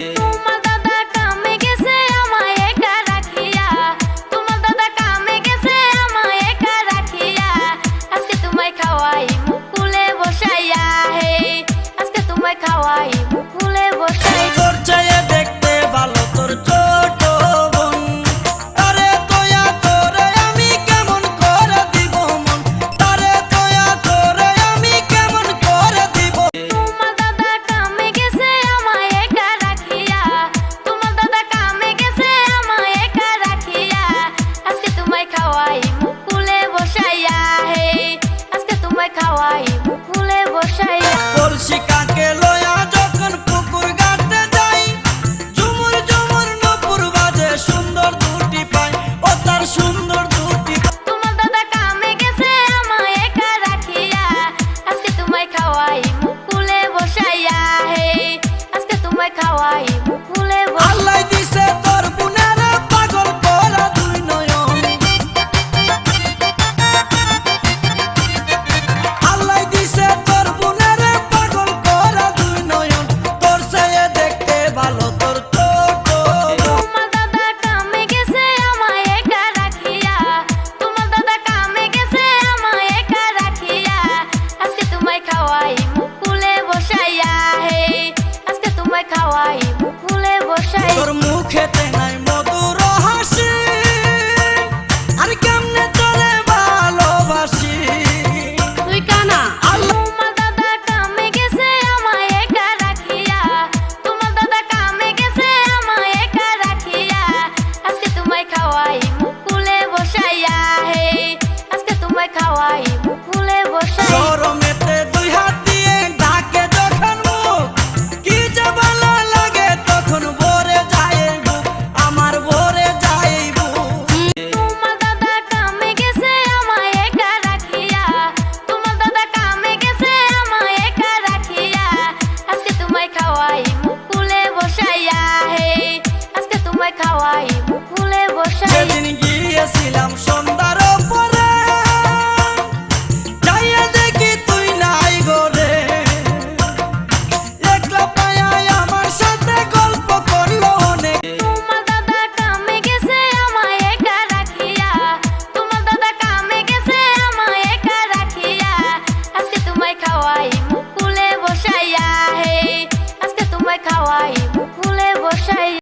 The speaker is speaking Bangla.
তোমার দাদা কামে গেছে আমায় একা রাখিয়া, তোমার দাদা কামে গেছে আমায় একা রাখিয়া, আজকে তোমায় খাওয়াই মুকুলে বসাইয়া, হে আজকে তোমায় খাওয়াই মুকুলে বসাই। তোর চেয়ে দেখতে ভালো তোর ছোট বোন, তারে দয়া করে আমি কেমন করে দিব মন, তারে দয়া করে আমি কেমন করে দিব। তোমার দাদা কামে গেছে আমায় একা রাখিয়া, তোমার দাদা কামে গেছে আমায় একা রাখিয়া, আজকে তোমায় খাওয়াই মুকুলে বসাইয়া, হে আজকে তোমায় খাওয়াই মুকুলে বসাইয়া। কলসি কাকে লয়া যখন পুকুর ঘাটে যাই, ঝুমুর ঝুমুর নূপুর বাজে সুন্দর দুটি পাই, ও তার সুন্দর দুটি। তোমার দাদা কামে গেছে আমায় একা রাখিয়া, আজকে তোমায় খাওয়াই মুকুলে বসাইয়া, হে আজকে তোমায় খাওয়াই মুকুলে বসাইয়া। আল্লাহ দিছে তোর বুনের পাগল করা দুই নয়ন, আল্লাহ দিছে তোর বুনের পাগল করা দুই নয়ন, তোর চেয়ে দেখতে ভালো তোর ছোট বোন। তোমার দাদা কামে গেছে আমায় একা রাখিয়া, তোমার দাদা কামে গেছে আমায় একা রাখিয়া, আজকে তোমায় খাওয়াই মুকুলে বসাইয়া, হে আজকে তোমায় খাওয়াই